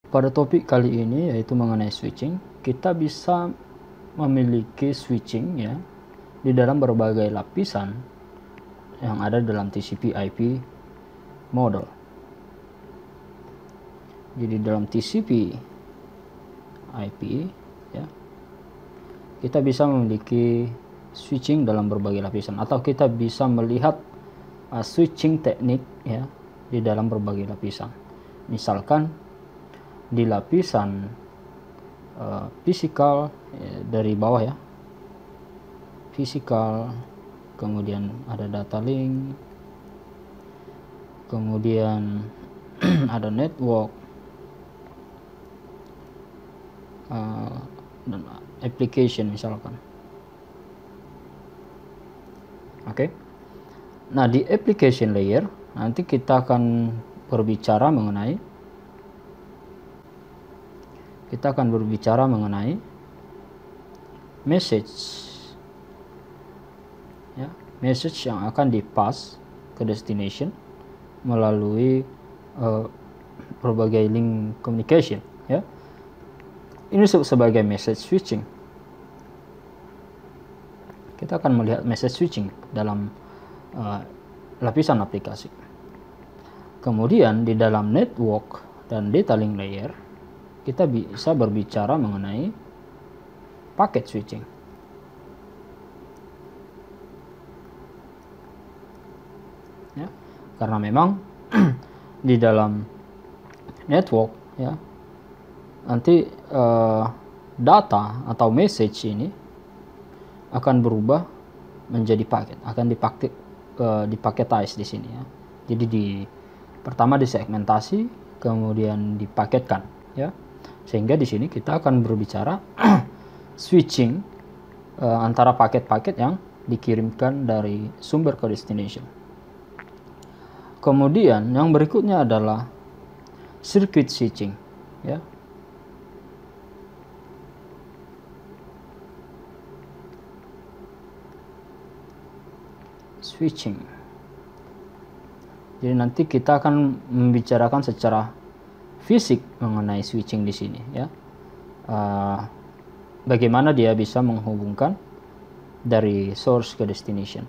Pada topik kali ini yaitu mengenai switching, kita bisa memiliki switching ya di dalam berbagai lapisan yang ada dalam TCP/IP model. Jadi dalam TCP/IP ya, kita bisa memiliki switching dalam berbagai lapisan, atau kita bisa melihat switching teknik ya di dalam berbagai lapisan. Misalkan di lapisan fisikal dari bawah ya, fisikal, kemudian ada data link, kemudian ada network, dan application misalkan. Oke. Nah, di application layer nanti kita akan berbicara mengenai message ya, message yang akan dipass ke destination melalui berbagai link communication ya. Ini sebagai message switching. Kita akan melihat message switching dalam lapisan aplikasi. Kemudian di dalam network dan data link layer kita bisa berbicara mengenai packet switching. Ya, karena memang di dalam network ya, nanti data atau message ini akan berubah menjadi paket, akan dipaketize di sini ya. Jadi pertama disegmentasi, kemudian dipaketkan ya. Sehingga di sini kita akan berbicara switching antara paket-paket yang dikirimkan dari sumber ke destination. Kemudian yang berikutnya adalah circuit switching ya. Switching. Jadi nanti kita akan membicarakan secara fisik mengenai switching di sini ya. Bagaimana dia bisa menghubungkan dari source ke destination.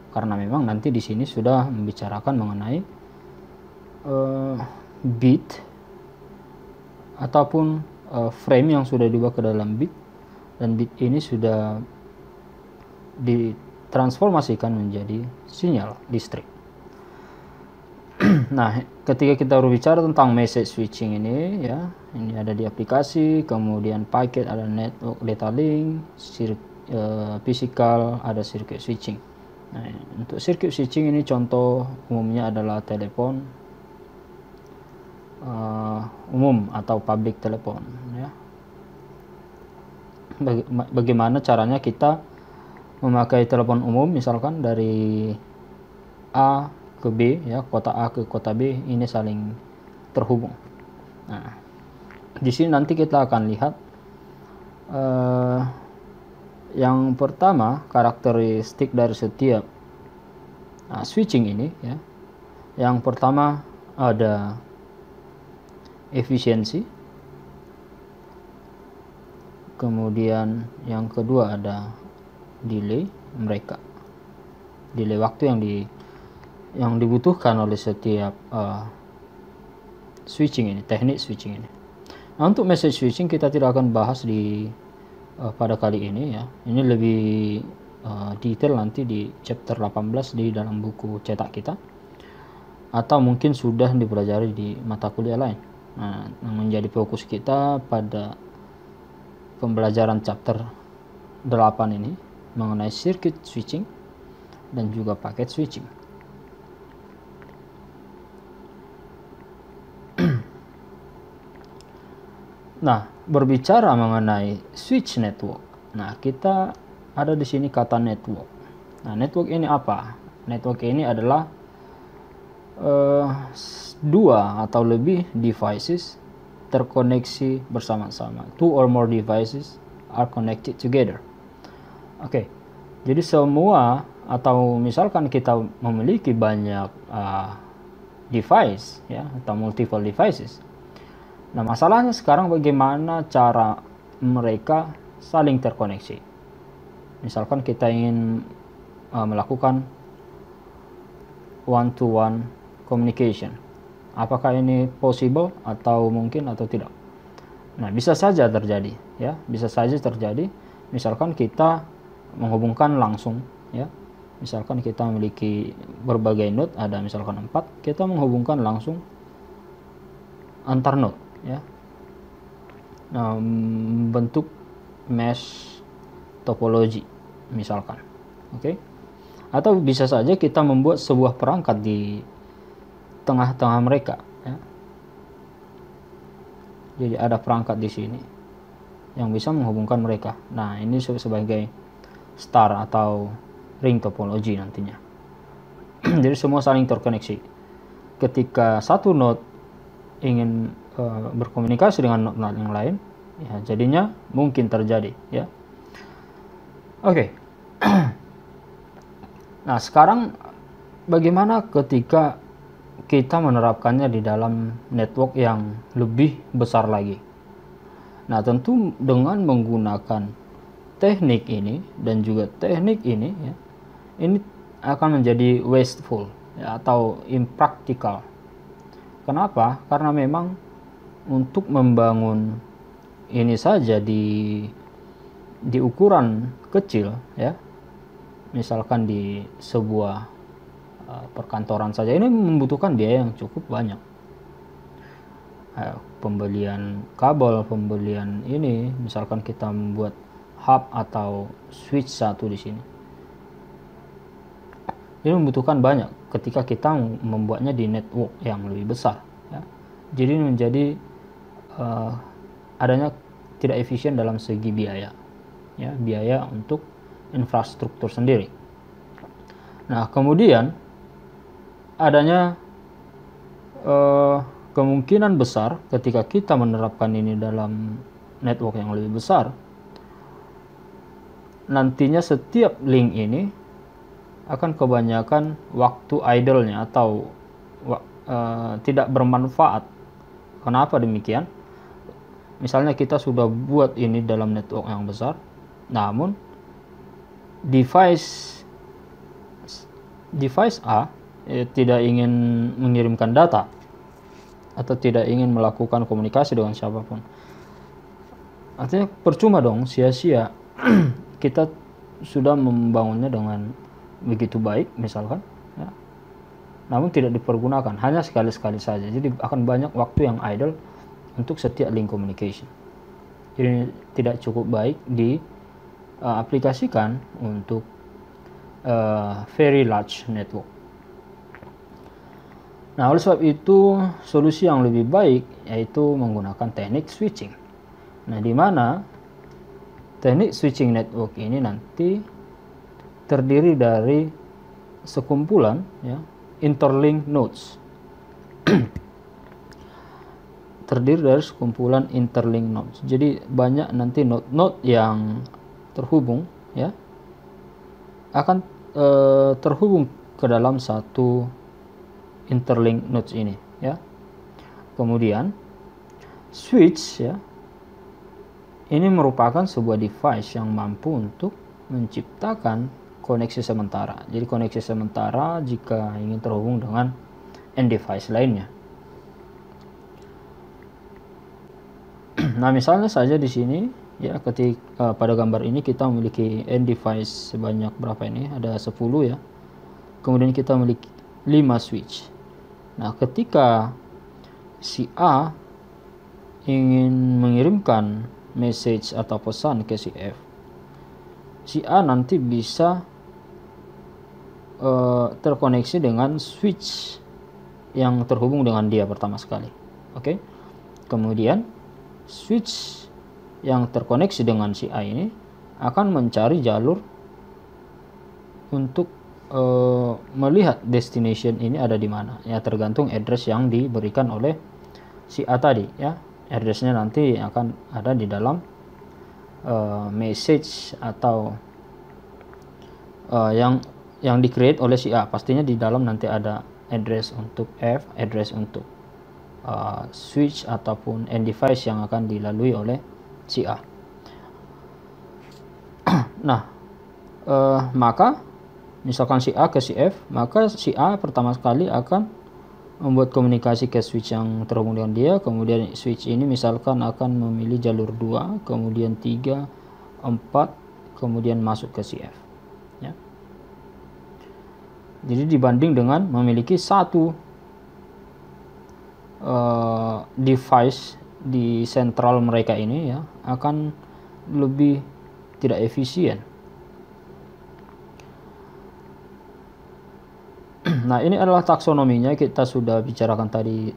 Karena memang nanti di sini sudah membicarakan mengenai bit ataupun frame yang sudah diubah ke dalam bit, dan bit ini sudah ditransformasikan menjadi sinyal listrik. Nah, ketika kita berbicara tentang message switching ini ya, ini ada di aplikasi, kemudian paket, ada network, data link, physical, ada circuit switching. Nah, untuk circuit switching ini contoh umumnya adalah telepon umum atau public telepon ya. Bagaimana caranya kita memakai telepon umum, misalkan dari A ke B ya, kota A ke kota B ini saling terhubung. Nah, di sini nanti kita akan lihat yang pertama karakteristik dari setiap switching ini ya. Yang pertama ada efisiensi, kemudian yang kedua ada delay mereka, delay waktu yang dibutuhkan oleh setiap switching ini, teknik switching ini. Nah, untuk message switching kita tidak akan bahas pada kali ini ya. Ini lebih detail nanti di chapter 18 di dalam buku cetak kita, atau mungkin sudah dipelajari di mata kuliah lain. Nah, yang menjadi fokus kita pada pembelajaran chapter 8 ini mengenai circuit switching dan juga packet switching. Nah, berbicara mengenai switch network. Nah, kita ada di sini kata network. Nah, network ini apa? Network ini adalah dua atau lebih devices terkoneksi bersama-sama. Two or more devices are connected together. Oke. Jadi semua, atau misalkan kita memiliki banyak device ya, atau multiple devices. Nah, masalahnya sekarang bagaimana cara mereka saling terkoneksi. Misalkan kita ingin melakukan one-to-one communication. Apakah ini possible atau mungkin atau tidak? Nah, bisa saja terjadi, ya, bisa saja terjadi. Misalkan kita menghubungkan langsung, ya. Misalkan kita memiliki berbagai node, ada misalkan 4, kita menghubungkan langsung antar node, ya. Nah, bentuk mesh topologi misalkan, oke. Atau bisa saja kita membuat sebuah perangkat di tengah-tengah mereka, ya. Jadi ada perangkat di sini yang bisa menghubungkan mereka. Nah, ini sebagai star atau ring topologi nantinya. Jadi semua saling terkoneksi. Ketika satu node ingin berkomunikasi dengan node yang lain, ya jadinya mungkin terjadi, ya. Oke. Nah, sekarang bagaimana ketika kita menerapkannya di dalam network yang lebih besar lagi? Nah, tentu dengan menggunakan teknik ini dan juga teknik ini, ya, ini akan menjadi wasteful, ya, atau impractical. Kenapa? Karena memang untuk membangun ini saja di ukuran kecil, ya, misalkan di sebuah perkantoran saja, ini membutuhkan biaya yang cukup banyak. Pembelian kabel, pembelian ini, misalkan kita membuat hub atau switch satu di sini, ini membutuhkan banyak ketika kita membuatnya di network yang lebih besar, ya. Jadi menjadi adanya tidak efisien dalam segi biaya, ya, biaya untuk infrastruktur sendiri. Nah, kemudian adanya kemungkinan besar ketika kita menerapkan ini dalam network yang lebih besar, nantinya setiap link ini akan kebanyakan waktu idle-nya atau tidak bermanfaat. Kenapa demikian? Misalnya kita sudah buat ini dalam network yang besar, namun device A tidak ingin mengirimkan data atau tidak ingin melakukan komunikasi dengan siapapun. Artinya percuma dong, sia-sia. Kita sudah membangunnya dengan begitu baik misalkan, ya, namun tidak dipergunakan, hanya sekali-sekali saja. Jadi akan banyak waktu yang idle untuk setiap link communication. Jadi tidak cukup baik diaplikasikan untuk very large network. Nah, oleh sebab itu solusi yang lebih baik yaitu menggunakan teknik switching. Nah, di mana teknik switching network ini nanti terdiri dari sekumpulan, ya, interlink nodes. Terdiri dari sekumpulan interlink nodes. Jadi banyak nanti node-node yang terhubung, ya, akan terhubung ke dalam satu interlink nodes ini, ya. Kemudian switch, ya, ini merupakan sebuah device yang mampu untuk menciptakan koneksi sementara. Jadi koneksi sementara jika ingin terhubung dengan end device lainnya. Nah, misalnya saja di sini, ya, ketika pada gambar ini kita memiliki end device sebanyak berapa ini? Ada 10, ya. Kemudian kita memiliki 5 switch. Nah, ketika si A ingin mengirimkan message atau pesan ke si F, si A nanti bisa terkoneksi dengan switch yang terhubung dengan dia pertama sekali. Oke. Kemudian switch yang terkoneksi dengan si A ini akan mencari jalur untuk melihat destination ini ada di mana, ya, tergantung address yang diberikan oleh si A tadi, ya. Addressnya nanti akan ada di dalam message atau yang di-create oleh si A. Pastinya di dalam nanti ada address untuk F, address untuk switch ataupun end device yang akan dilalui oleh si A. Nah, maka misalkan si A ke si F, maka si A pertama sekali akan membuat komunikasi ke switch yang terhubung dengan dia, kemudian switch ini misalkan akan memilih jalur 2, kemudian 3, 4, kemudian masuk ke si F. Ya. Jadi dibanding dengan memiliki satu device di sentral mereka ini, ya, akan lebih tidak efisien. Nah, ini adalah taksonominya, kita sudah bicarakan tadi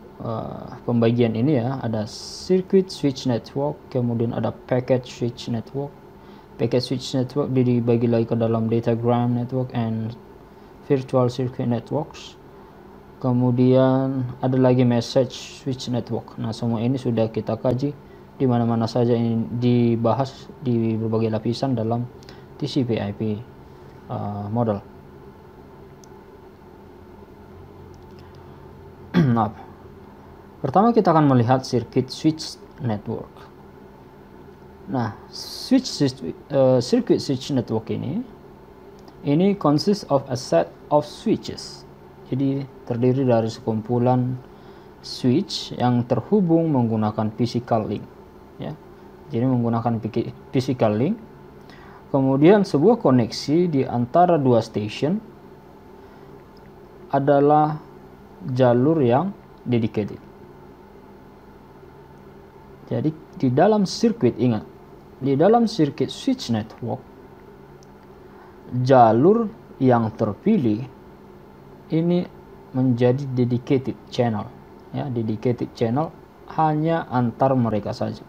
pembagian ini, ya. Ada circuit switch network, kemudian ada packet switch network. Packet switch network dibagi lagi ke dalam datagram network and virtual circuit networks. Kemudian ada lagi message switch network. Nah, semua ini sudah kita kaji di mana-mana saja ini dibahas di berbagai lapisan dalam TCP/IP model. Nah, pertama kita akan melihat circuit switch network. Nah, circuit switch network ini consists of a set of switches. Jadi terdiri dari sekumpulan switch yang terhubung menggunakan physical link, ya. Jadi menggunakan physical link. Kemudian sebuah koneksi di antara dua station adalah jalur yang dedicated. Jadi di dalam circuit, ingat, di dalam circuit switch network, jalur yang terpilih ini menjadi dedicated channel, ya. Dedicated channel hanya antar mereka saja.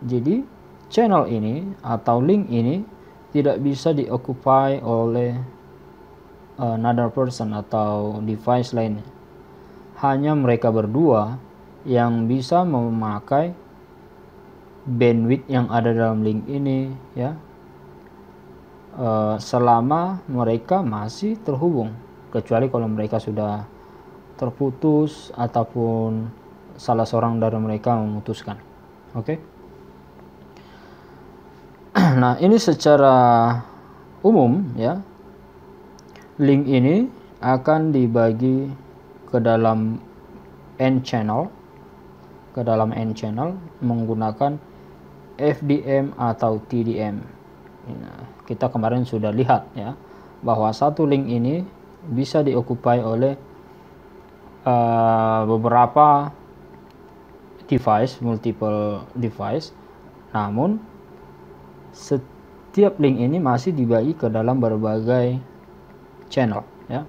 Jadi channel ini atau link ini tidak bisa dioccupy oleh another person atau device lainnya. Hanya mereka berdua yang bisa memakai bandwidth yang ada dalam link ini, ya, selama mereka masih terhubung, kecuali kalau mereka sudah terputus ataupun salah seorang dari mereka memutuskan. Oke. Nah, ini secara umum, ya, link ini akan dibagi ke dalam N channel, menggunakan FDM atau TDM. Nah, kita kemarin sudah lihat, ya, bahwa satu link ini bisa dioccupy oleh beberapa device, multiple device. Namun setiap link ini masih dibagi ke dalam berbagai channel, ya.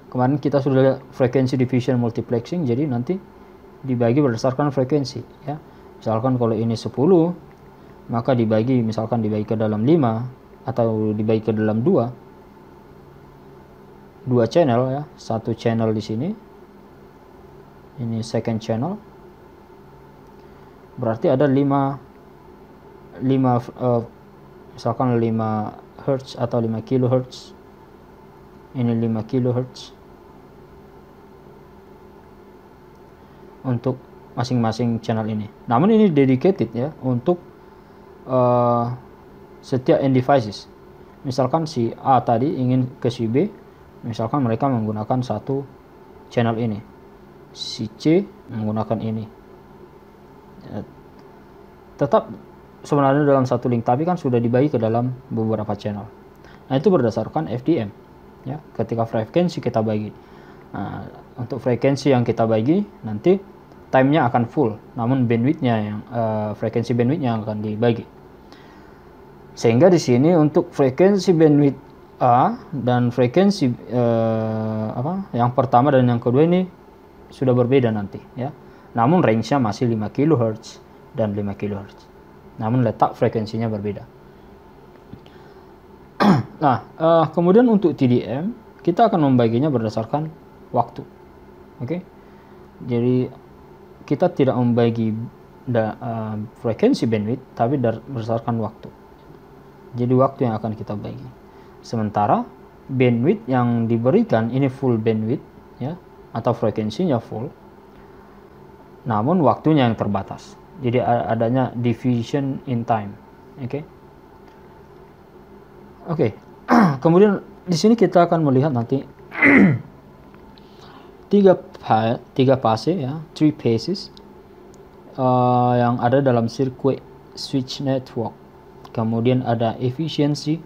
Kemarin kita sudah lihat frekuensi division multiplexing, jadi nanti dibagi berdasarkan frekuensi, ya. Misalkan kalau ini 10, maka misalkan dibagi ke dalam 5 atau dibagi ke dalam 2 channel, ya. Satu channel di sini, ini second channel, berarti ada 5 misalkan 5 Hz atau 5 kHz. Ini 5 kHz untuk masing-masing channel ini. Namun ini dedicated, ya, untuk setiap end devices. Misalkan si A tadi ingin ke si B, misalkan mereka menggunakan satu channel ini, si C menggunakan ini, ya, tetap sebenarnya dalam satu link, tapi kan sudah dibagi ke dalam beberapa channel. Nah, itu berdasarkan FDM, ya. Ketika frekuensi kita bagi, nah, untuk frekuensi yang kita bagi nanti time-nya akan full, namun bandwidth-nya yang frekuensi bandwidth-nya akan dibagi. Sehingga di sini untuk frekuensi bandwidth A dan frekuensi yang pertama dan yang kedua ini sudah berbeda nanti, ya. Namun range-nya masih 5 kHz dan 5 kHz. Namun letak frekuensinya berbeda. Nah, kemudian untuk TDM kita akan membaginya berdasarkan waktu. Oke. Jadi kita tidak membagi frekuensi bandwidth, tapi berdasarkan waktu. Jadi waktu yang akan kita bagi. Sementara bandwidth yang diberikan ini full bandwidth, ya, atau frekuensinya full, namun waktunya yang terbatas. Jadi adanya division in time. Oke. Kemudian di sini kita akan melihat nanti tiga fase ya, 3 phases yang ada dalam circuit switch network. Kemudian ada efisiensi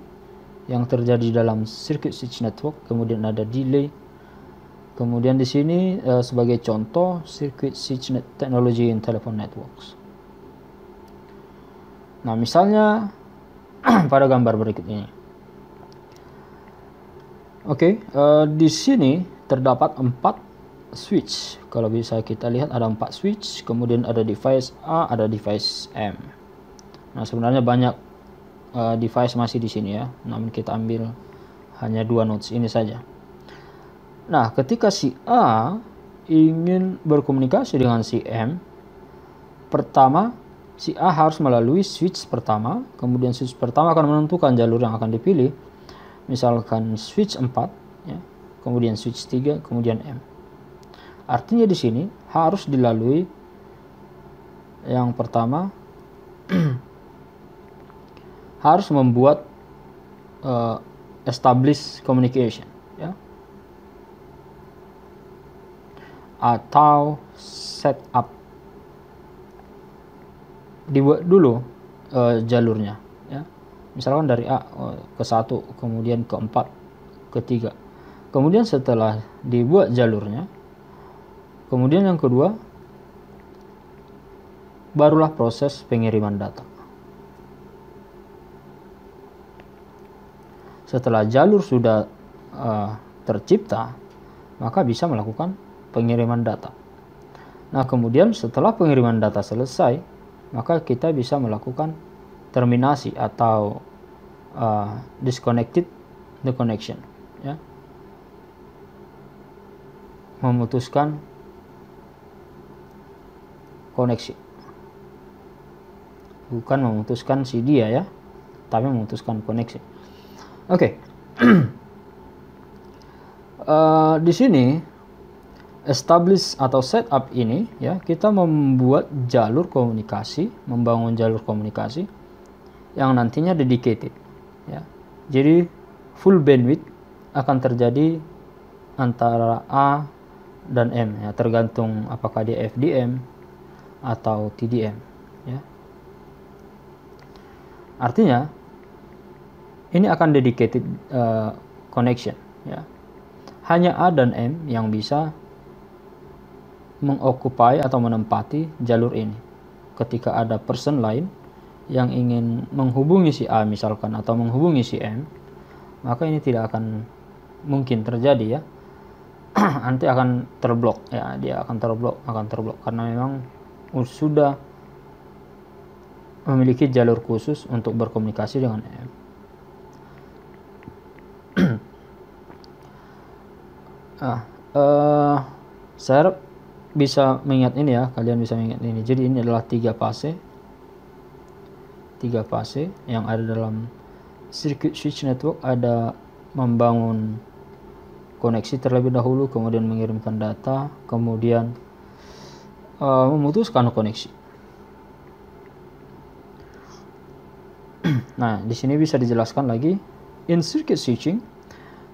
yang terjadi dalam circuit switch network, kemudian ada delay. Kemudian di sini sebagai contoh circuit switch technology in telephone networks. Nah, misalnya pada gambar berikut ini. Di sini terdapat 4 switch. Kalau bisa kita lihat ada 4 switch, kemudian ada device A, ada device M. Nah, sebenarnya banyak device masih di sini ya, namun kita ambil hanya 2 nodes ini saja. Nah, ketika si A ingin berkomunikasi dengan si M, pertama si A harus melalui switch pertama, kemudian switch pertama akan menentukan jalur yang akan dipilih, misalkan switch 4, ya, kemudian switch 3, kemudian M. Artinya di sini harus dilalui yang pertama, harus membuat establish communication, ya, atau setup. Dibuat dulu jalurnya, ya. Misalkan dari A ke 1, kemudian ke 4, ke 3. Kemudian setelah dibuat jalurnya, kemudian yang kedua barulah proses pengiriman data. Setelah jalur sudah tercipta, maka bisa melakukan pengiriman data. Nah, kemudian setelah pengiriman data selesai, maka kita bisa melakukan terminasi atau disconnected the connection, ya, memutuskan koneksi, bukan memutuskan si dia ya, tapi memutuskan koneksi. Di sini establish atau setup ini ya, kita membuat jalur komunikasi, membangun jalur komunikasi yang nantinya dedicated, ya. Jadi full bandwidth akan terjadi antara A dan M, ya, tergantung apakah dia FDM atau TDM, ya. Artinya ini akan dedicated connection, ya. Hanya A dan M yang bisa mengokupai atau menempati jalur ini. Ketika ada person lain yang ingin menghubungi si A misalkan atau menghubungi si M, maka ini tidak akan mungkin terjadi, ya. Nanti akan terblok, ya, dia akan terblok karena memang sudah memiliki jalur khusus untuk berkomunikasi dengan M. Saya bisa mengingat ini ya, kalian bisa mengingat ini. Jadi ini adalah tiga fase yang ada dalam circuit switch network. Ada membangun koneksi terlebih dahulu, kemudian mengirimkan data, kemudian memutuskan koneksi. Nah, di sini bisa dijelaskan lagi, in circuit switching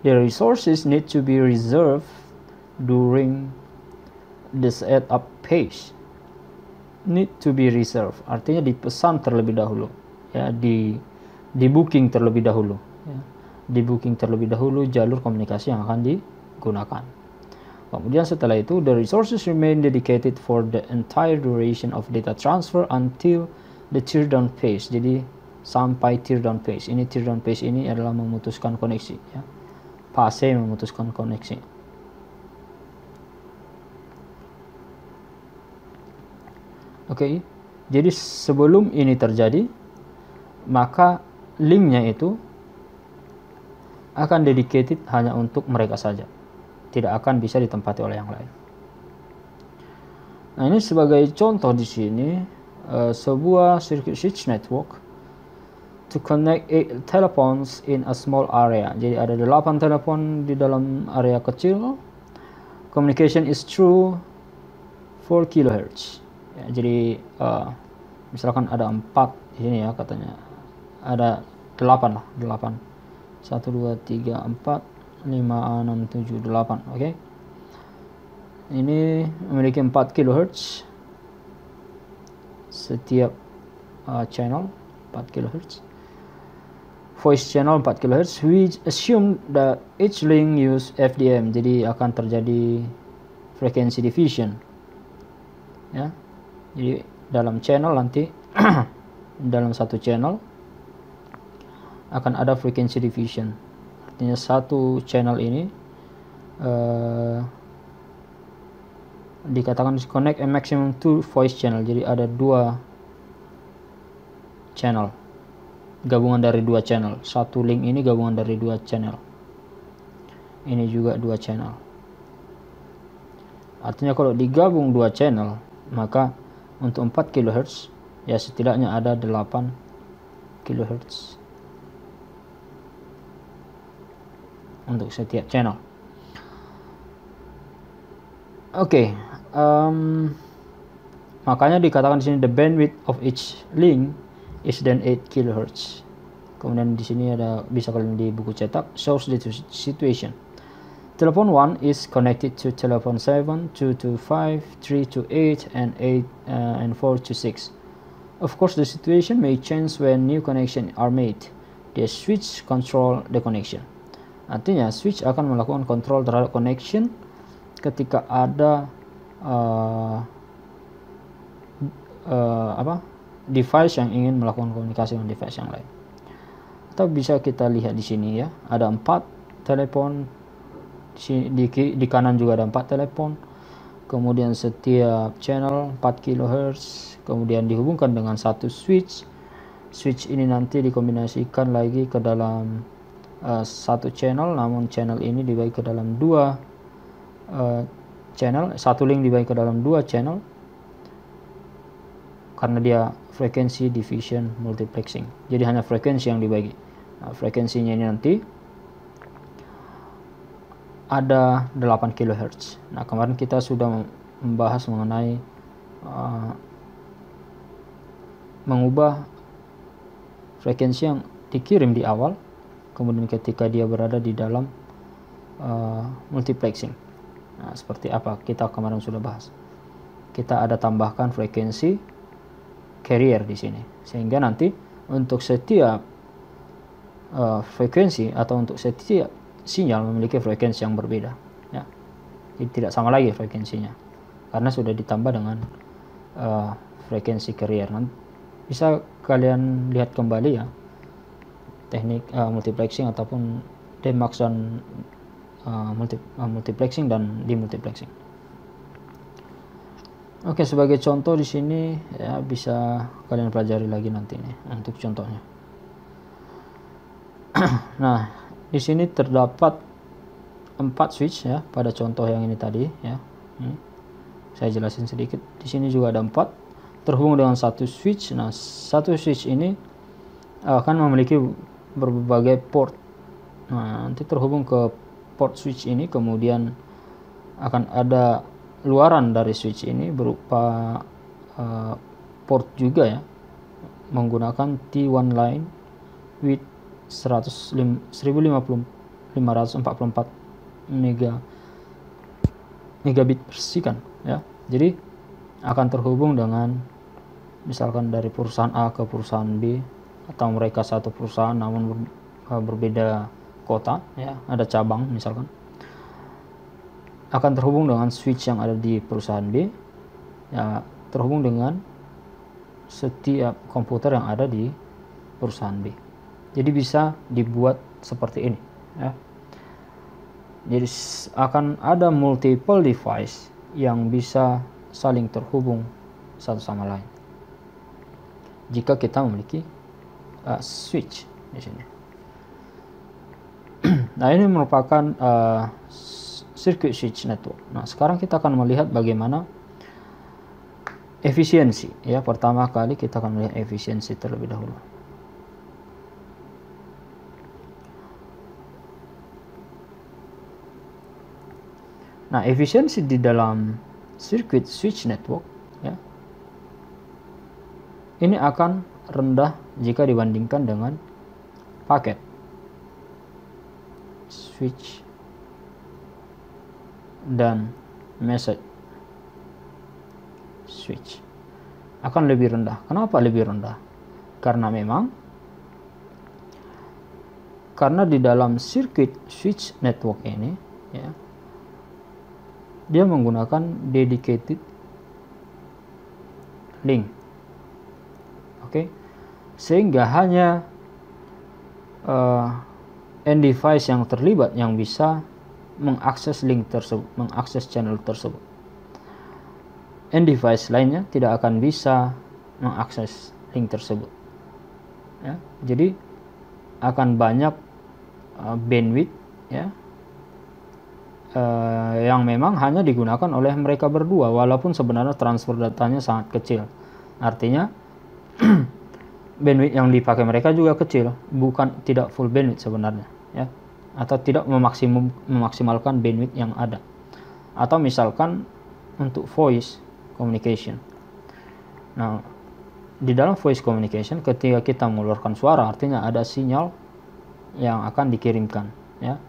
the resources need to be reserved during the setup phase. Need to be reserved artinya dipesan terlebih dahulu, ya, di booking terlebih dahulu, ya. Di booking terlebih dahulu jalur komunikasi yang akan digunakan. Kemudian setelah itu the resources remain dedicated for the entire duration of data transfer until the teardown phase. Jadi sampai teardown phase. Ini teardown phase ini adalah memutuskan koneksi, ya. Fase memutuskan koneksi. Jadi sebelum ini terjadi, maka linknya itu akan dedicated hanya untuk mereka saja, tidak akan bisa ditempati oleh yang lain. Nah, ini sebagai contoh di sini sebuah circuit switch network to connect 8 telephones in a small area. Jadi ada 8 telepon di dalam area kecil. communication is through 4 kHz. Ya, jadi misalkan ada 4 di sini ya, katanya ada 8 lah, 8. 1 2 3 4 5 6 7 8. Oke. Ini memiliki 4 kHz setiap channel, 4 kHz. Voice channel 4 kHz. We assume that each link use FDM. Jadi akan terjadi frequency division. Ya. Jadi dalam channel nanti dalam satu channel akan ada frequency division. Artinya satu channel ini dikatakan connect a maximum 2 voice channel. Jadi ada 2 channel, gabungan dari 2 channel. Satu link ini gabungan dari 2 channel. Ini juga 2 channel. Artinya kalau digabung 2 channel, maka untuk 4 kHz ya setidaknya ada 8 kHz untuk setiap channel. Oke, makanya dikatakan di sini the bandwidth of each link is then 8 kHz. Kemudian di sini ada, bisa kalian di buku cetak, shows the situation. Telephone 1 is connected to telephone 7, 2 to 5, 3 to 8, and 4 to 6. Of course, the situation may change when new connection are made. The switch control the connection. Artinya switch akan melakukan kontrol terhadap connection ketika ada device yang ingin melakukan komunikasi dengan device yang lain. Atau bisa kita lihat di sini ya, ada 4 telepon, di kanan juga ada 4 telepon, kemudian setiap channel 4 kHz, kemudian dihubungkan dengan satu switch. Switch ini nanti dikombinasikan lagi ke dalam satu channel, namun channel ini dibagi ke dalam 2 channel, satu link dibagi ke dalam 2 channel karena dia frekuensi division multiplexing. Jadi hanya frekuensi yang dibagi. Nah, frekuensinya ini nanti ada 8 kHz. Nah, kemarin kita sudah membahas mengenai mengubah frekuensi yang dikirim di awal, kemudian ketika dia berada di dalam multiplexing. Nah, seperti apa? Kita kemarin sudah bahas. Kita ada tambahkan frekuensi carrier di sini, sehingga nanti untuk setiap frekuensi atau untuk setiap sinyal memiliki frekuensi yang berbeda. Ya, jadi tidak sama lagi frekuensinya karena sudah ditambah dengan frekuensi carrier. Nanti bisa kalian lihat kembali ya teknik multiplexing ataupun Demax dan multiplexing dan demultiplexing. Oke, sebagai contoh di sini ya bisa kalian pelajari lagi nanti nih untuk contohnya. Nah, di sini terdapat 4 switch ya pada contoh yang ini tadi ya. Saya jelasin sedikit. Di sini juga ada 4 terhubung dengan satu switch. Nah, satu switch ini akan memiliki berbagai port. Nah, nanti terhubung ke port switch ini, kemudian akan ada luaran dari switch ini berupa port juga ya, menggunakan T1 line with 1544 megabit per second ya. Jadi akan terhubung dengan misalkan dari perusahaan A ke perusahaan B, atau mereka satu perusahaan namun berbeda kota ya, ada cabang misalkan, akan terhubung dengan switch yang ada di perusahaan B ya, terhubung dengan setiap komputer yang ada di perusahaan B. Jadi bisa dibuat seperti ini ya. Jadi akan ada multiple device yang bisa saling terhubung satu sama lain jika kita memiliki switch di sini. Nah, ini merupakan circuit switch network. Nah, sekarang kita akan melihat bagaimana efisiensi ya. Pertama kali kita akan melihat efisiensi terlebih dahulu. Nah, efisiensi di dalam circuit switch network ya, ini akan rendah jika dibandingkan dengan paket switch dan message switch. Akan lebih rendah. Kenapa lebih rendah? Karena di dalam circuit switch network ini ya, dia menggunakan dedicated link. Oke. Sehingga hanya end device yang terlibat yang bisa mengakses link tersebut, mengakses channel tersebut. End device lainnya tidak akan bisa mengakses link tersebut. Ya, jadi akan banyak bandwidth ya, yang memang hanya digunakan oleh mereka berdua, walaupun sebenarnya transfer datanya sangat kecil. Artinya bandwidth yang dipakai mereka juga kecil, bukan tidak full bandwidth sebenarnya ya, atau tidak memaksimalkan bandwidth yang ada. Atau misalkan untuk voice communication. Nah, di dalam voice communication ketika kita mengeluarkan suara artinya ada sinyal yang akan dikirimkan ya.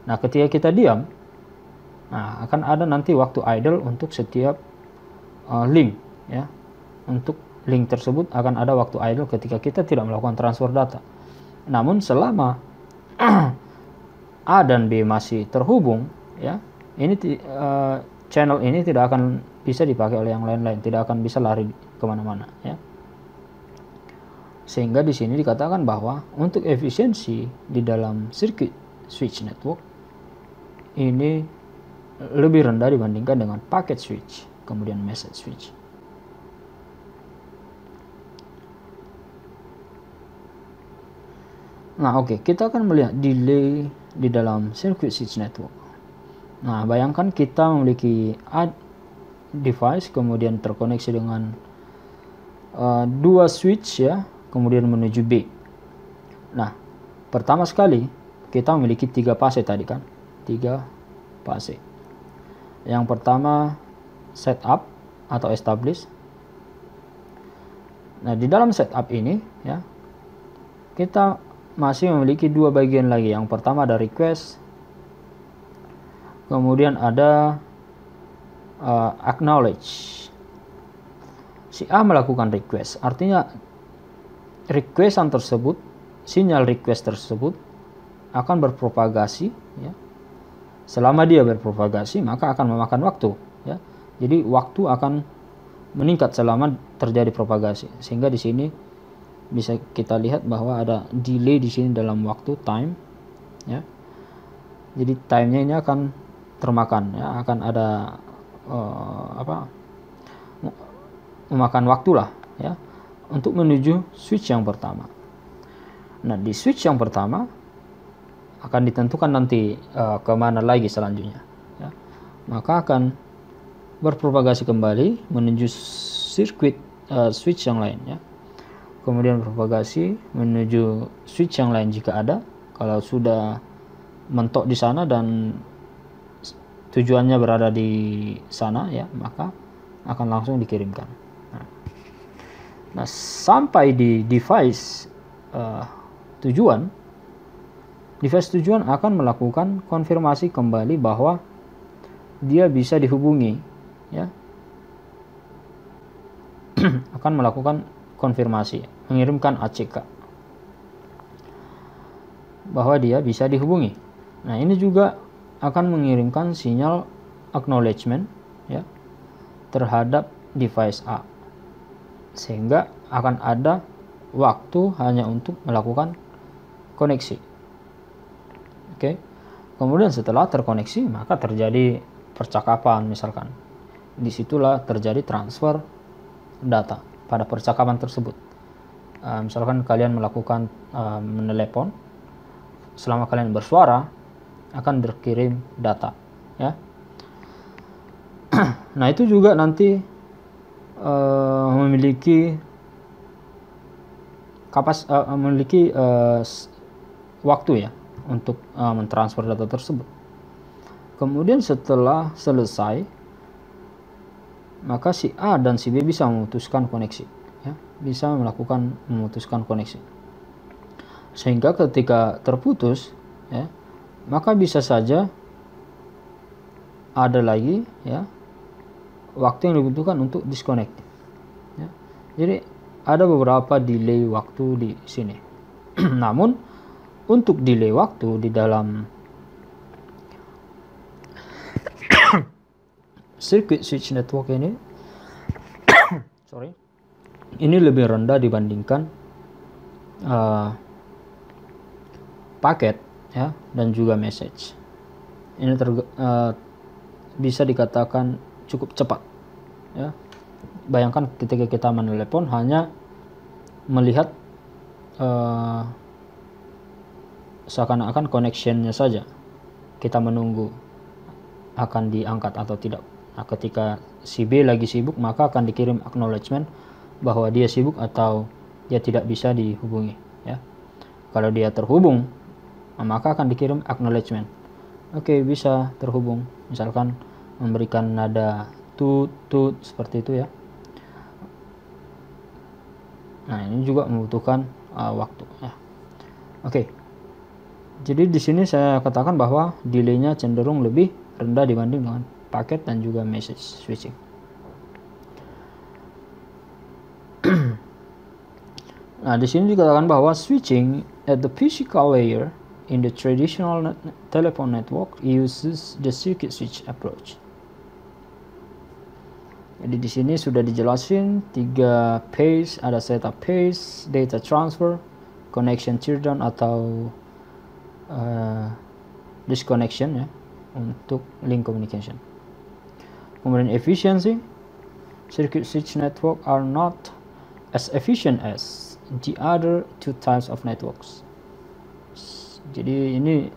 Nah, ketika kita diam, nah akan ada nanti waktu idle untuk setiap link ya. Untuk link tersebut akan ada waktu idle ketika kita tidak melakukan transfer data. Namun selama A dan B masih terhubung ya, ini channel ini tidak akan bisa dipakai oleh yang lain-lain, tidak akan bisa lari kemana-mana ya. Sehingga di sini dikatakan bahwa untuk efisiensi di dalam circuit switch network ini lebih rendah dibandingkan dengan packet switch, kemudian message switch. Nah, oke, kita akan melihat delay di dalam circuit switch network. Nah, bayangkan kita memiliki A device kemudian terkoneksi dengan dua switch ya, kemudian menuju B. Nah, pertama sekali kita memiliki 3 fase tadi kan, 3 fase. Yang pertama setup atau establish. Nah, di dalam setup ini ya, kita masih memiliki 2 bagian lagi. Yang pertama ada request, kemudian ada acknowledge. Si A melakukan request, artinya requestan tersebut, sinyal request tersebut akan berpropagasi ya. Selama dia berpropagasi maka akan memakan waktu ya. Jadi waktu akan meningkat selama terjadi propagasi. Sehingga di sini bisa kita lihat bahwa ada delay di sini dalam waktu time ya. Jadi time-nya ini akan termakan ya, akan ada memakan waktu lah ya untuk menuju switch yang pertama. Nah, di switch yang pertama akan ditentukan nanti kemana lagi selanjutnya ya. Maka akan berpropagasi kembali menuju sirkuit switch yang lain ya. Kemudian propagasi menuju switch yang lain jika ada, kalau sudah mentok di sana dan tujuannya berada di sana ya, maka akan langsung dikirimkan. Nah, sampai di device tujuan akan melakukan konfirmasi kembali bahwa dia bisa dihubungi ya. Akan melakukan konfirmasi, mengirimkan ACK bahwa dia bisa dihubungi. Nah, ini juga akan mengirimkan sinyal acknowledgement ya terhadap device A, sehingga akan ada waktu hanya untuk melakukan koneksi. Oke. Kemudian setelah terkoneksi maka terjadi percakapan misalkan. Disitulah terjadi transfer data pada percakapan tersebut. Misalkan kalian melakukan menelepon, selama kalian bersuara akan berkirim data ya. Nah, itu juga nanti memiliki waktu ya untuk mentransfer data tersebut. Kemudian setelah selesai, maka si A dan si B bisa memutuskan koneksi, ya, bisa memutuskan koneksi. Sehingga ketika terputus, ya, maka bisa saja ada lagi, ya, waktu yang dibutuhkan untuk disconnect. Ya. Jadi ada beberapa delay waktu di sini. Namun untuk delay waktu di dalam circuit switch network ini ini lebih rendah dibandingkan paket, ya, dan juga message. Ini bisa dikatakan cukup cepat, ya. Bayangkan ketika kita menelepon hanya melihat seakan-akan connectionnya saja, kita menunggu akan diangkat atau tidak. Nah, ketika si B lagi sibuk, maka akan dikirim acknowledgement bahwa dia sibuk atau dia tidak bisa dihubungi, ya. Kalau dia terhubung, maka akan dikirim acknowledgement. Oke, bisa terhubung, misalkan memberikan nada tut seperti itu, ya. Nah, ini juga membutuhkan waktu, ya. Oke. Jadi di sini saya katakan bahwa delaynya cenderung lebih rendah dibanding dengan paket dan juga message switching. Nah, di sini dikatakan bahwa switching at the physical layer in the traditional telephone network uses the circuit switch approach. Jadi di sini sudah dijelasin 3 phase, ada setup phase, data transfer, connection teardown atau disconnection, ya, untuk link communication. Kemudian efficiency, circuit switch network are not as efficient as the other two types of networks. Jadi ini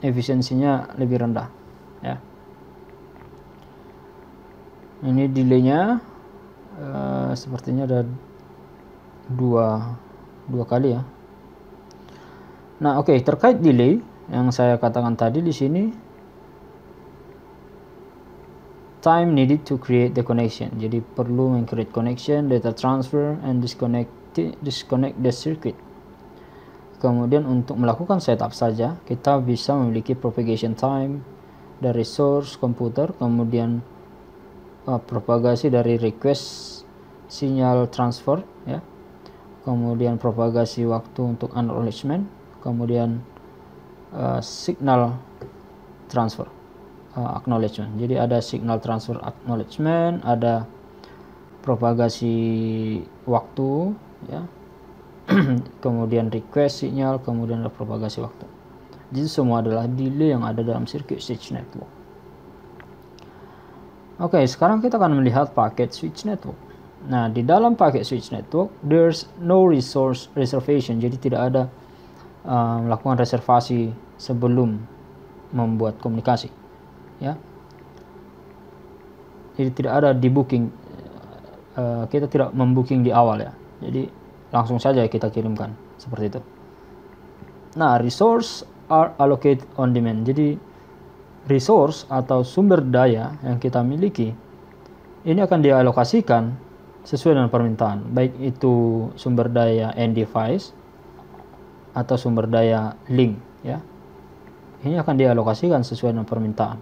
efisiensinya lebih rendah, ya. Ini delaynya sepertinya ada dua kali, ya. Nah, oke, terkait delay yang saya katakan tadi di sini, time needed to create the connection. Jadi perlu create connection, data transfer, and disconnect the circuit. Kemudian untuk melakukan setup saja, kita bisa memiliki propagation time dari source komputer, kemudian propagasi dari request sinyal transfer, ya. Kemudian propagasi waktu untuk acknowledgement, kemudian signal transfer acknowledgement. Jadi ada signal transfer acknowledgement, ada propagasi waktu, ya. Kemudian request sinyal, kemudian ada propagasi waktu. Jadi semua adalah delay yang ada dalam circuit switch network. Oke, sekarang kita akan melihat packet switch network. Nah, di dalam packet switch network, there's no resource reservation. Jadi tidak ada melakukan reservasi sebelum membuat komunikasi, ya. Jadi tidak ada di booking, kita tidak membooking di awal, ya. Jadi langsung saja kita kirimkan seperti itu. Nah, resource are allocated on demand. Jadi resource atau sumber daya yang kita miliki ini akan dialokasikan sesuai dengan permintaan, baik itu sumber daya end device atau sumber daya link, ya. Ini akan dialokasikan sesuai dengan permintaan.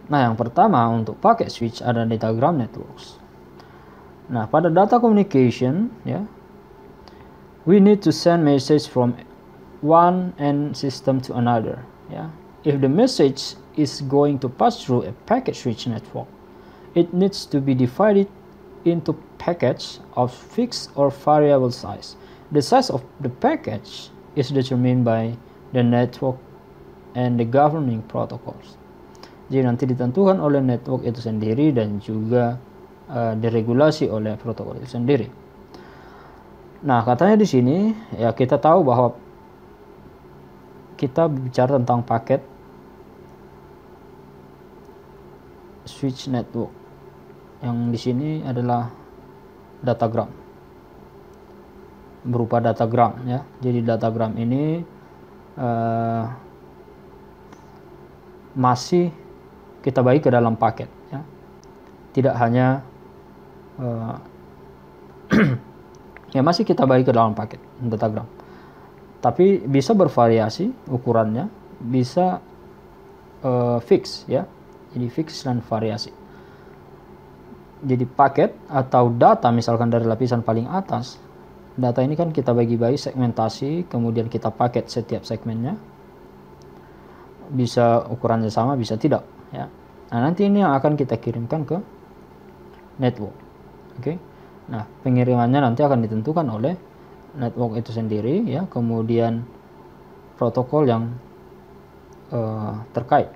Nah, yang pertama untuk packet switch ada datagram networks. Nah, pada data communication, ya, we need to send message from one end system to another, ya. If the message is going to pass through a packet switch network, it needs to be divided into packets of fixed or variable size. The size of the package is determined by the network and the governing protocols. Jadi nanti ditentukan oleh network itu sendiri dan juga diregulasi oleh protokol itu sendiri. Nah, katanya di sini, ya, kita tahu bahwa kita bicara tentang paket switch network. Yang di sini adalah datagram, berupa datagram, ya. Jadi datagram ini masih kita bagi ke dalam paket, ya. Tidak hanya ya masih kita bagi ke dalam paket datagram, tapi bisa bervariasi ukurannya, bisa fix, ya. Jadi fix dan variasi. Jadi paket atau data misalkan dari lapisan paling atas, data ini kan kita bagi-bagi segmentasi, kemudian kita paket setiap segmennya. Bisa ukurannya sama, bisa tidak, ya. Nah, nanti ini yang akan kita kirimkan ke network. Oke. Nah, pengirimannya nanti akan ditentukan oleh network itu sendiri, ya. Kemudian protokol yang terkait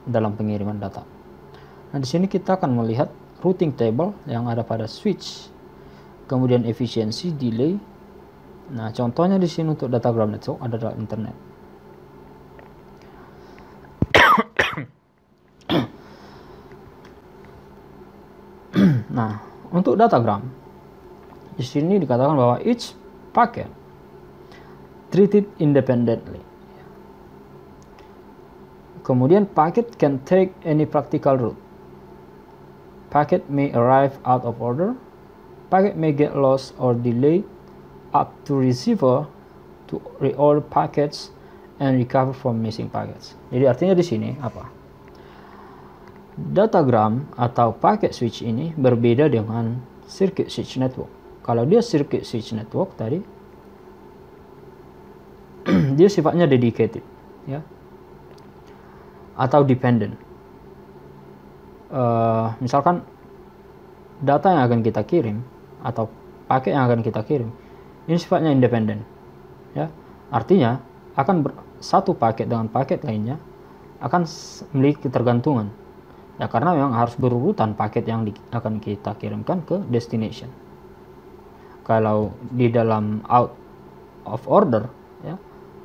dalam pengiriman data. Nah, di sini kita akan melihat routing table yang ada pada switch, kemudian efisiensi, delay. Nah, contohnya di sini untuk datagram network adalah internet. Nah, untuk datagram di sini dikatakan bahwa each packet treated independently. Kemudian packet can take any practical route. Packet may arrive out of order. Packet may get lost or delayed, up to receiver to reorder packets and recover from missing packets. Jadi artinya di sini apa? Datagram atau packet switch ini berbeda dengan circuit switch network. Kalau dia circuit switch network tadi, dia sifatnya dedicated, ya, atau dependent. Misalkan data yang akan kita kirim atau paket yang akan kita kirim ini sifatnya independen, ya. Artinya akan satu paket dengan paket lainnya akan memiliki ketergantungan, ya, karena memang harus berurutan paket yang akan kita kirimkan ke destination. Kalau di dalam out of order, ya,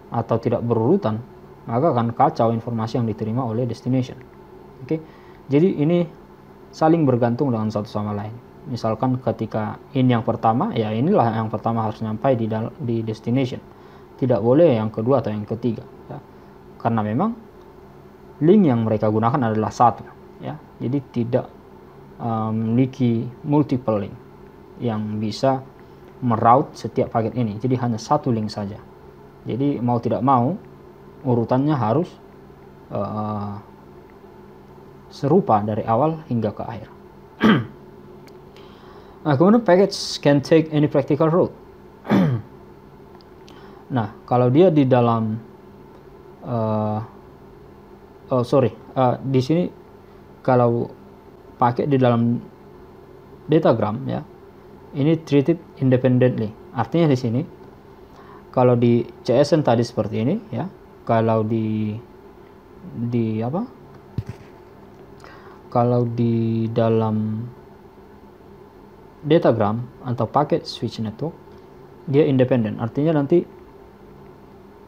atau tidak berurutan, maka akan kacau informasi yang diterima oleh destination. Oke. Jadi ini saling bergantung dengan satu sama lain. Misalkan ketika ini yang pertama, ya inilah yang pertama harus nyampai di destination. Tidak boleh yang kedua atau yang ketiga, ya. Karena memang link yang mereka gunakan adalah satu, ya. Jadi tidak memiliki multiple link yang bisa meroute setiap paket ini. Jadi hanya satu link saja. Jadi mau tidak mau urutannya harus serupa dari awal hingga ke akhir. Nah, kemudian packets can take any practical route. Nah, kalau dia di dalam di sini kalau paket di dalam datagram, ya, ini treated independently. Artinya di sini kalau di CSN tadi seperti ini, ya. Kalau kalau di dalam datagram atau packet switch network, dia independen. Artinya nanti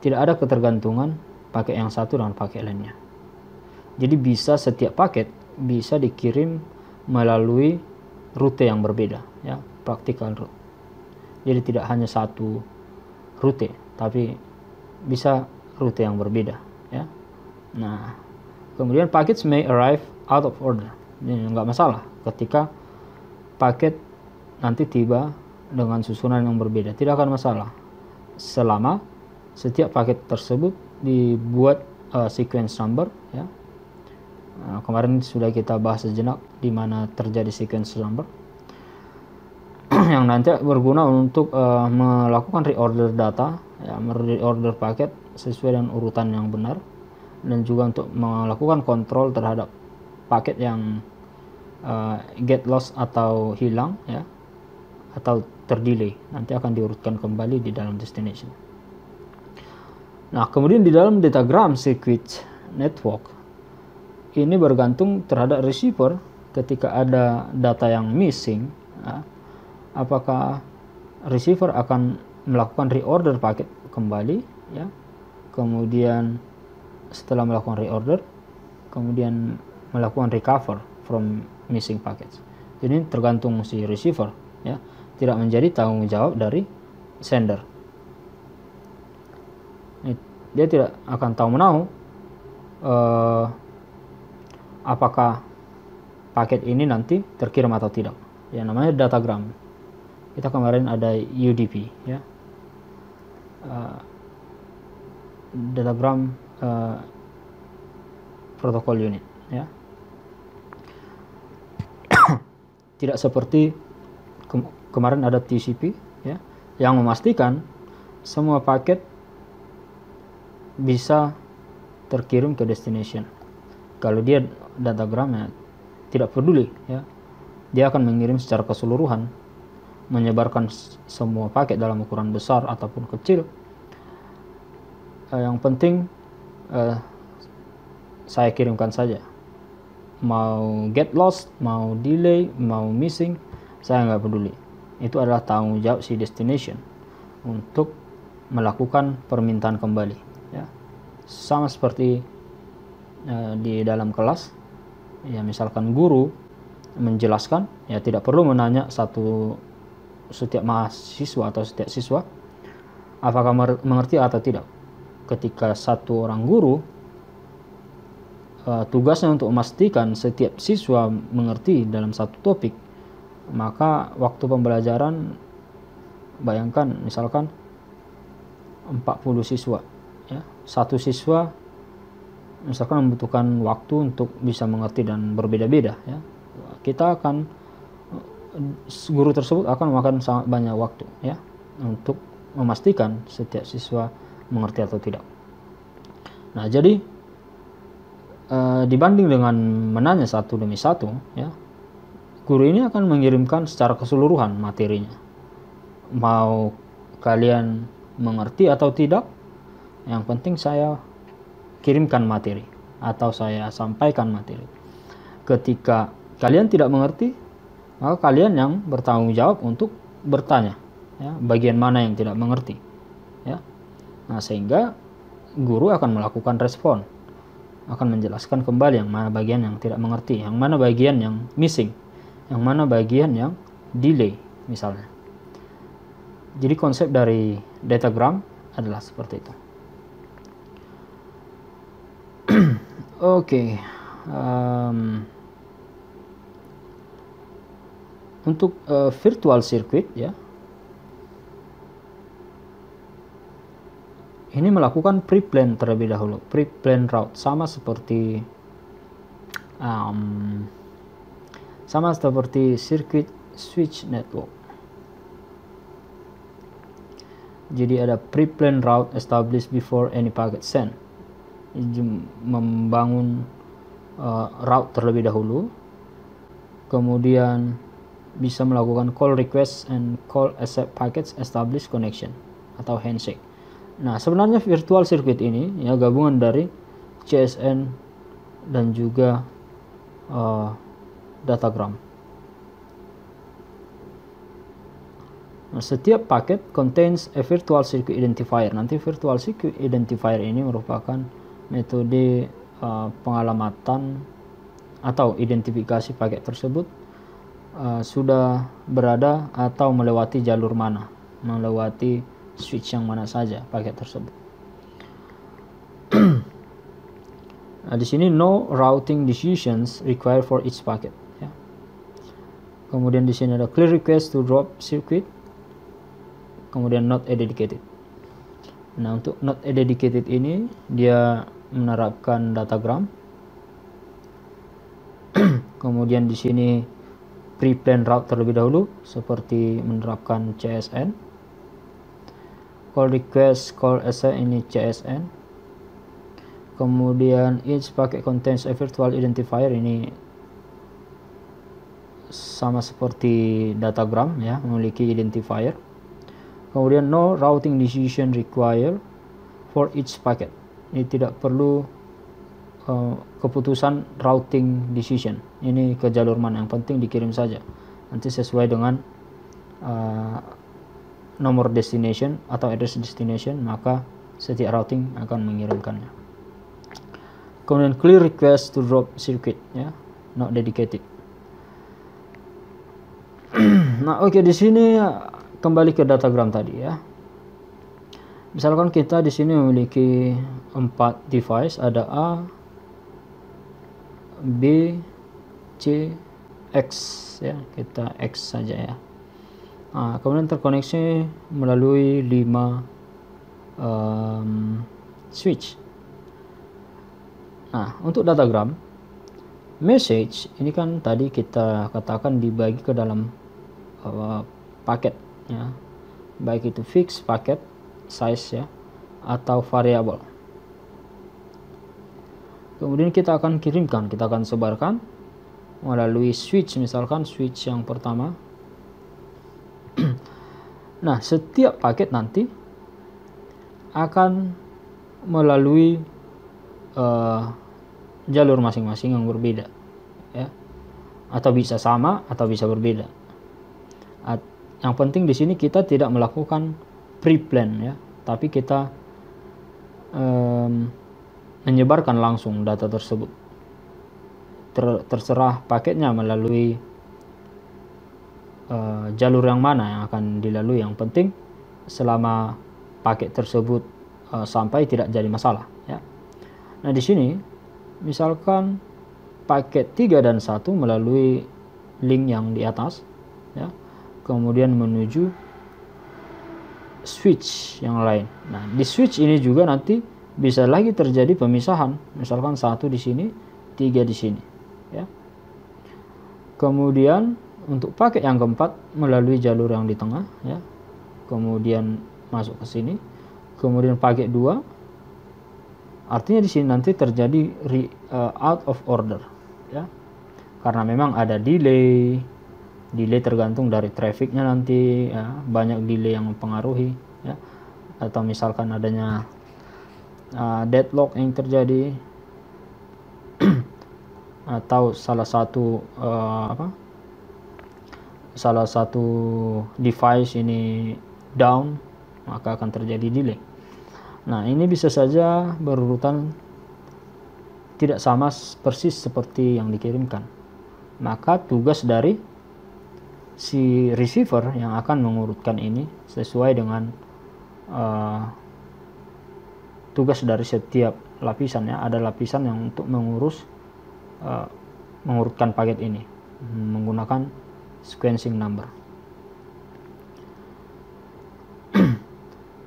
tidak ada ketergantungan paket yang satu dengan paket lainnya. Jadi bisa setiap paket bisa dikirim melalui rute yang berbeda, ya, practical route. Jadi tidak hanya satu rute, tapi bisa rute yang berbeda, ya. Nah, kemudian packets may arrive out of order. Ini nggak masalah ketika paket nanti tiba dengan susunan yang berbeda, tidak akan masalah selama setiap paket tersebut dibuat sequence number, ya. Kemarin sudah kita bahas sejenak di mana terjadi sequence number yang nanti berguna untuk melakukan reorder data, ya, reorder paket sesuai dengan urutan yang benar, dan juga untuk melakukan kontrol terhadap paket yang get lost atau hilang, ya, atau terdelay, nanti akan diurutkan kembali di dalam destination. Nah, kemudian di dalam datagram circuit network ini bergantung terhadap receiver. Ketika ada data yang missing, ya, apakah receiver akan melakukan reorder paket kembali, ya, kemudian setelah melakukan reorder kemudian melakukan recover from missing packets. Jadi tergantung si receiver, ya, tidak menjadi tanggung jawab dari sender. Dia tidak akan tahu menahu uh, apakah paket ini nanti terkirim atau tidak. Yang namanya datagram. Kita kemarin ada UDP, ya. Datagram protokol unit, ya. Tidak seperti kemarin ada TCP, ya, yang memastikan semua paket bisa terkirim ke destination. Kalau dia datagramnya tidak peduli, ya, dia akan mengirim secara keseluruhan, menyebarkan semua paket dalam ukuran besar ataupun kecil. Yang penting saya kirimkan saja. Mau get lost, mau delay, mau missing, saya nggak peduli. Itu adalah tanggung jawab si destination untuk melakukan permintaan kembali, ya. Sama seperti di dalam kelas, ya, misalkan guru menjelaskan, ya, tidak perlu menanya setiap mahasiswa atau setiap siswa apakah mengerti atau tidak. Ketika satu orang guru tugasnya untuk memastikan setiap siswa mengerti dalam satu topik, maka waktu pembelajaran, bayangkan misalkan 40 siswa, ya, satu siswa misalkan membutuhkan waktu untuk bisa mengerti dan berbeda-beda, ya. Guru tersebut akan memakan sangat banyak waktu, ya, untuk memastikan setiap siswa mengerti atau tidak. Nah, jadi dibanding dengan menanya satu demi satu, ya, guru ini akan mengirimkan secara keseluruhan materinya. Mau kalian mengerti atau tidak, yang penting saya kirimkan materi atau saya sampaikan materi. Ketika kalian tidak mengerti, maka kalian yang bertanggung jawab untuk bertanya, ya, bagian mana yang tidak mengerti, ya. Nah, sehingga guru akan melakukan respon, akan menjelaskan kembali yang mana bagian yang tidak mengerti, yang mana bagian yang missing, yang mana bagian yang delay misalnya. Jadi konsep dari datagram adalah seperti itu. Oke. Untuk virtual circuit, ya, ini melakukan pre-plan terlebih dahulu, pre-plan route, sama seperti circuit switch network. Jadi ada pre-plan route established before any packet sent. Membangun route terlebih dahulu, kemudian bisa melakukan call request and call accept packets establish connection atau handshake. Nah, sebenarnya virtual circuit ini, ya, gabungan dari CSN dan juga datagram. Nah, setiap paket contains a virtual circuit identifier. Nanti virtual circuit identifier ini merupakan metode pengalamatan atau identifikasi paket tersebut sudah berada atau melewati jalur mana, melewati switch yang mana saja paket tersebut. Nah, di sini no routing decisions required for each packet, ya. Kemudian di sini ada clear request to drop circuit, kemudian not a dedicated. Nah, untuk not a dedicated ini dia menerapkan datagram. Kemudian di sini pre-plan route terlebih dahulu seperti menerapkan CSN. Call request, call accept ini CSN. Kemudian each packet contains a virtual identifier, ini sama seperti datagram, ya, memiliki identifier. Kemudian no routing decision required for each packet. Ini tidak perlu keputusan routing decision, ini ke jalur mana, yang penting dikirim saja. Nanti sesuai dengan nomor destination atau address destination, maka setiap routing akan mengirimkannya. Kemudian clear request to drop circuit, ya, not dedicated. Nah, oke, di sini kembali ke datagram tadi, ya. Misalkan kita di sini memiliki 4 device, ada A, B, C, X ya, kita X saja ya. Nah, kemudian terkoneksi melalui 5 switch. Nah, untuk datagram message ini kan tadi kita katakan dibagi ke dalam paket ya, baik itu fix paket size ya atau variabel. Kemudian kita akan kirimkan, kita akan sebarkan melalui switch, misalkan switch yang pertama. Nah, setiap paket nanti akan melalui jalur masing-masing yang berbeda ya, atau bisa sama atau bisa berbeda. Yang penting di sini kita tidak melakukan pre-plan ya, tapi kita menyebarkan langsung data tersebut. Terserah paketnya melalui jalur yang mana yang akan dilalui. Yang penting selama paket tersebut sampai tidak jadi masalah ya. Nah, di sini misalkan paket 3 dan 1 melalui link yang di atas ya, kemudian menuju switch yang lain. Nah, di switch ini juga nanti bisa lagi terjadi pemisahan, misalkan 1 di sini, 3 di sini ya. Kemudian untuk paket yang keempat melalui jalur yang di tengah ya, kemudian masuk ke sini, kemudian paket 2, artinya di sini nanti terjadi out of order ya, karena memang ada delay tergantung dari trafficnya nanti ya, banyak delay yang mempengaruhi ya, atau misalkan adanya deadlock yang terjadi atau salah satu device ini down, maka akan terjadi delay. Nah, ini bisa saja berurutan tidak sama persis seperti yang dikirimkan. Maka tugas dari si receiver yang akan mengurutkan ini sesuai dengan tugas dari setiap lapisan ya. Ada lapisan yang untuk mengurutkan paket ini menggunakan sequencing number.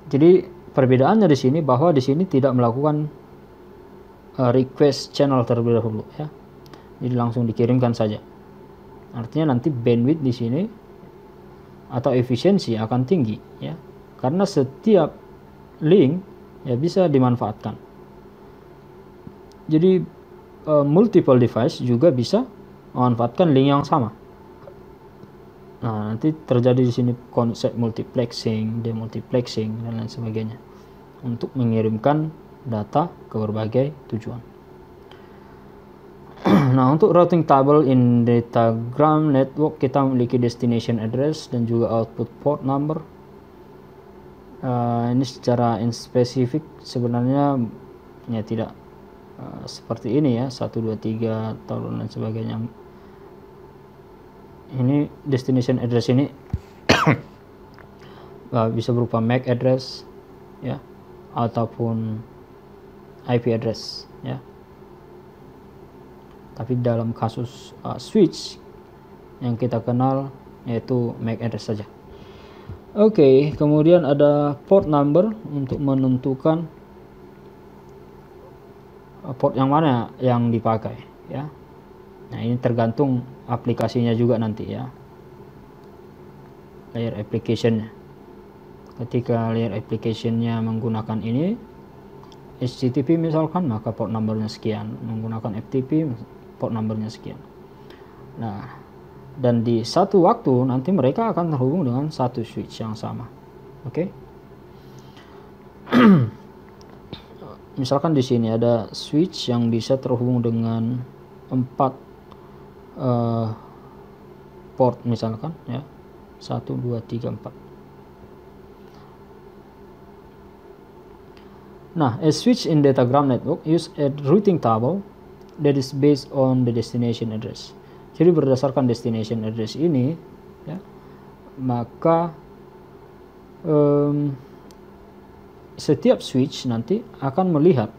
Jadi perbedaannya di sini bahwa di sini tidak melakukan request channel terlebih dahulu ya. Jadi langsung dikirimkan saja. Artinya nanti bandwidth di sini atau efisiensi akan tinggi ya. Karena setiap link ya bisa dimanfaatkan. Jadi multiple device juga bisa memanfaatkan link yang sama. Nah, nanti terjadi di sini konsep multiplexing, demultiplexing dan lain sebagainya untuk mengirimkan data ke berbagai tujuan. Nah, untuk routing table in datagram network kita memiliki destination address dan juga output port number. Ini secara spesifik sebenarnya ya tidak seperti ini ya, 1, 2, 3 atau lain sebagainya. Ini destination address ini bisa berupa MAC address ya, ataupun IP address ya. Tapi dalam kasus switch yang kita kenal yaitu MAC address saja. Oke, kemudian ada port number untuk menentukan port yang mana yang dipakai ya. Nah, ini tergantung aplikasinya juga nanti ya, layer application-nya. Ketika layer application-nya menggunakan ini HTTP misalkan, maka port numbernya sekian. Menggunakan FTP, port numbernya sekian. Nah, dan di satu waktu nanti mereka akan terhubung dengan satu switch yang sama. Oke. Misalkan di sini ada switch yang bisa terhubung dengan 4 port misalkan ya, 1, 2, 3, 4. Nah, a switch in datagram network use a routing table that is based on the destination address. Jadi berdasarkan destination address ini ya, maka setiap switch nanti akan melihat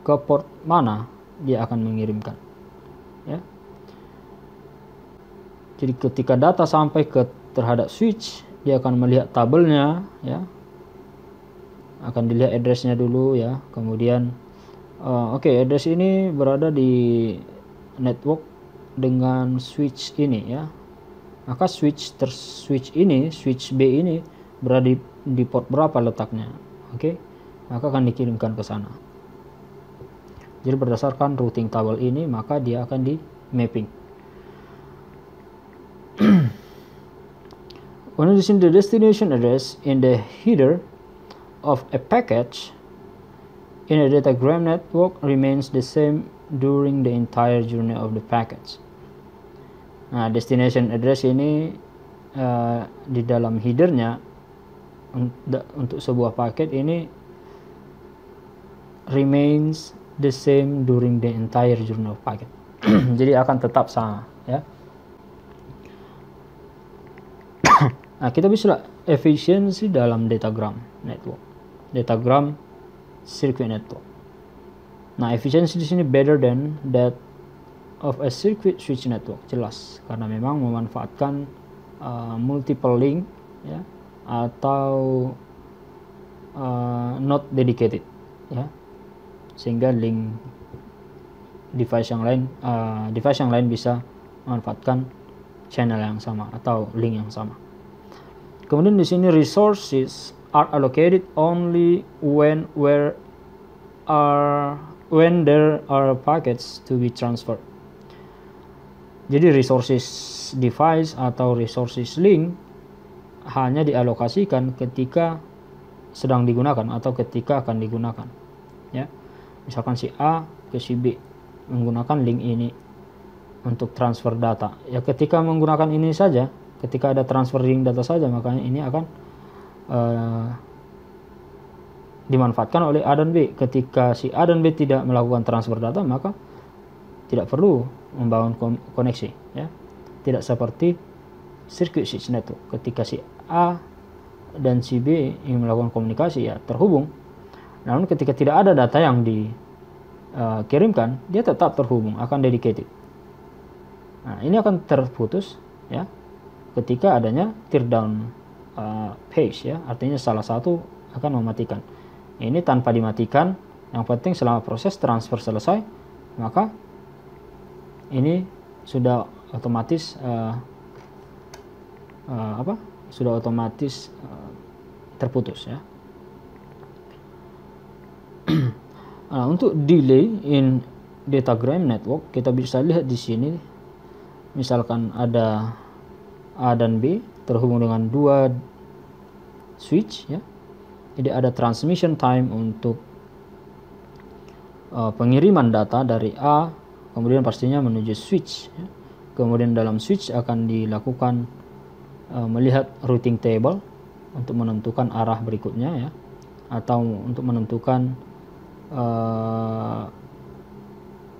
ke port mana dia akan mengirimkan. ya. Jadi ketika data sampai ke terhadap switch, dia akan melihat tabelnya, ya. Akan dilihat addressnya dulu, ya. Kemudian oke, address ini berada di network dengan switch ini, ya. Maka switch ini, switch B ini berada di port berapa letaknya, oke. Maka akan dikirimkan ke sana. Jadi berdasarkan routing table ini, maka dia akan di mapping. When using the destination address in the header of a package in a datagram network remains the same during the entire journey of the package. Nah, destination address ini di dalam headernya untuk sebuah paket ini remains the same during the entire journey of packet. Jadi akan tetap sama, ya. Nah, kita bisa efisiensi dalam datagram network, datagram circuit network. Nah, efisiensi di sini better than that of a circuit switch network, jelas, karena memang memanfaatkan multiple link, ya, atau not dedicated, ya, sehingga link device yang lain bisa memanfaatkan channel yang sama atau link yang sama. Kemudian di sini resources are allocated only when there are packets to be transferred. Jadi resources device atau resources link hanya dialokasikan ketika sedang digunakan atau ketika akan digunakan, ya. Misalkan si A ke si B menggunakan link ini untuk transfer data, ya, ketika menggunakan ini saja, ketika ada transfer link data saja, makanya ini akan dimanfaatkan oleh A dan B. Ketika si A dan B tidak melakukan transfer data, maka tidak perlu membangun koneksi, ya. Tidak seperti circuit switch network, ketika si A dan si B ingin melakukan komunikasi, ya, terhubung. Namun ketika tidak ada data yang dikirimkan, dia tetap terhubung, akan dedicated. Nah, ini akan terputus, ya, ketika adanya teardown phase, ya, artinya salah satu akan mematikan. Ini tanpa dimatikan, yang penting selama proses transfer selesai, maka ini sudah otomatis terputus, ya. Nah, untuk delay in datagram network kita bisa lihat di sini, misalkan ada A dan B terhubung dengan dua switch, ya. Jadi ada transmission time untuk pengiriman data dari A, kemudian pastinya menuju switch, ya. Kemudian dalam switch akan dilakukan melihat routing table untuk menentukan arah berikutnya, ya, atau untuk menentukan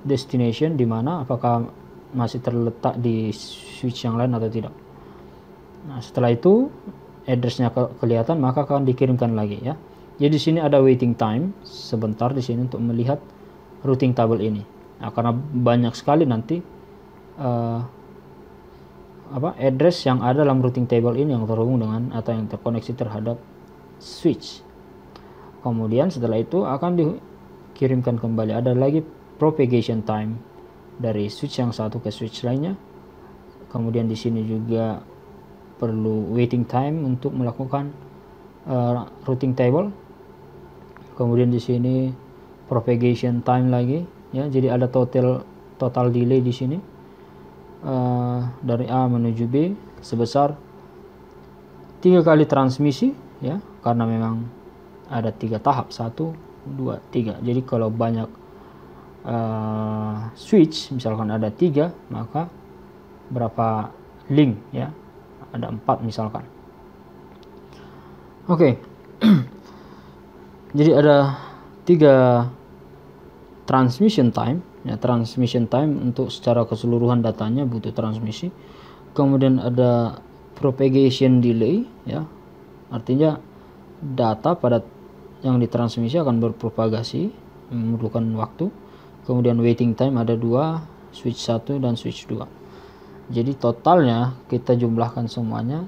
destination di mana, apakah masih terletak di switch yang lain atau tidak. Nah, setelah itu addressnya kelihatan, maka akan dikirimkan lagi, ya. Jadi di sini ada waiting time sebentar di sini untuk melihat routing table ini. Nah, karena banyak sekali nanti address yang ada dalam routing table ini yang terhubung dengan atau yang terkoneksi terhadap switch. Kemudian setelah itu akan dikirimkan kembali. Ada lagi propagation time dari switch yang satu ke switch lainnya. Kemudian di sini juga perlu waiting time untuk melakukan routing table. Kemudian di sini propagation time lagi, ya. Jadi ada total delay di sini dari A menuju B sebesar 3 kali transmisi, ya, karena memang ada 3 tahap, 1, 2, 3. Jadi kalau banyak switch, misalkan ada 3, maka berapa link, ya, ada 4 misalkan. Oke. Jadi ada 3 transmission time, ya. Transmission time untuk secara keseluruhan datanya butuh transmisi. Kemudian ada propagation delay, ya, artinya data pada yang ditransmisi akan berpropagasi, memerlukan waktu. Kemudian waiting time ada 2, switch 1 dan switch 2. Jadi totalnya kita jumlahkan semuanya,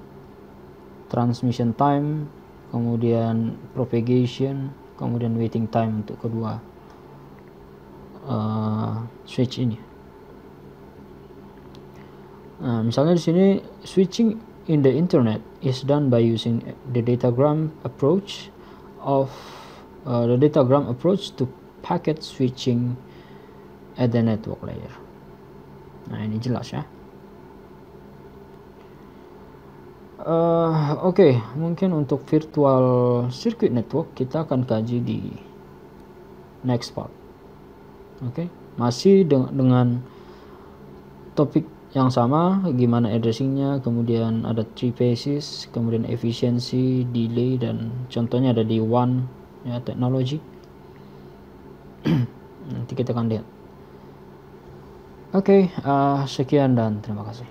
transmission time, kemudian propagation, kemudian waiting time untuk kedua switch ini. Nah, misalnya di sini switching in the internet is done by using the datagram approach to packet switching at the network layer. Nah, ini jelas ya. Oke, mungkin untuk virtual circuit network kita akan kaji di next part. Oke, masih dengan topik yang sama, gimana addressingnya, kemudian ada 3 phases, kemudian efisiensi, delay, dan contohnya ada di WAN ya, teknologi. Nanti kita akan lihat. Oke, sekian dan terima kasih.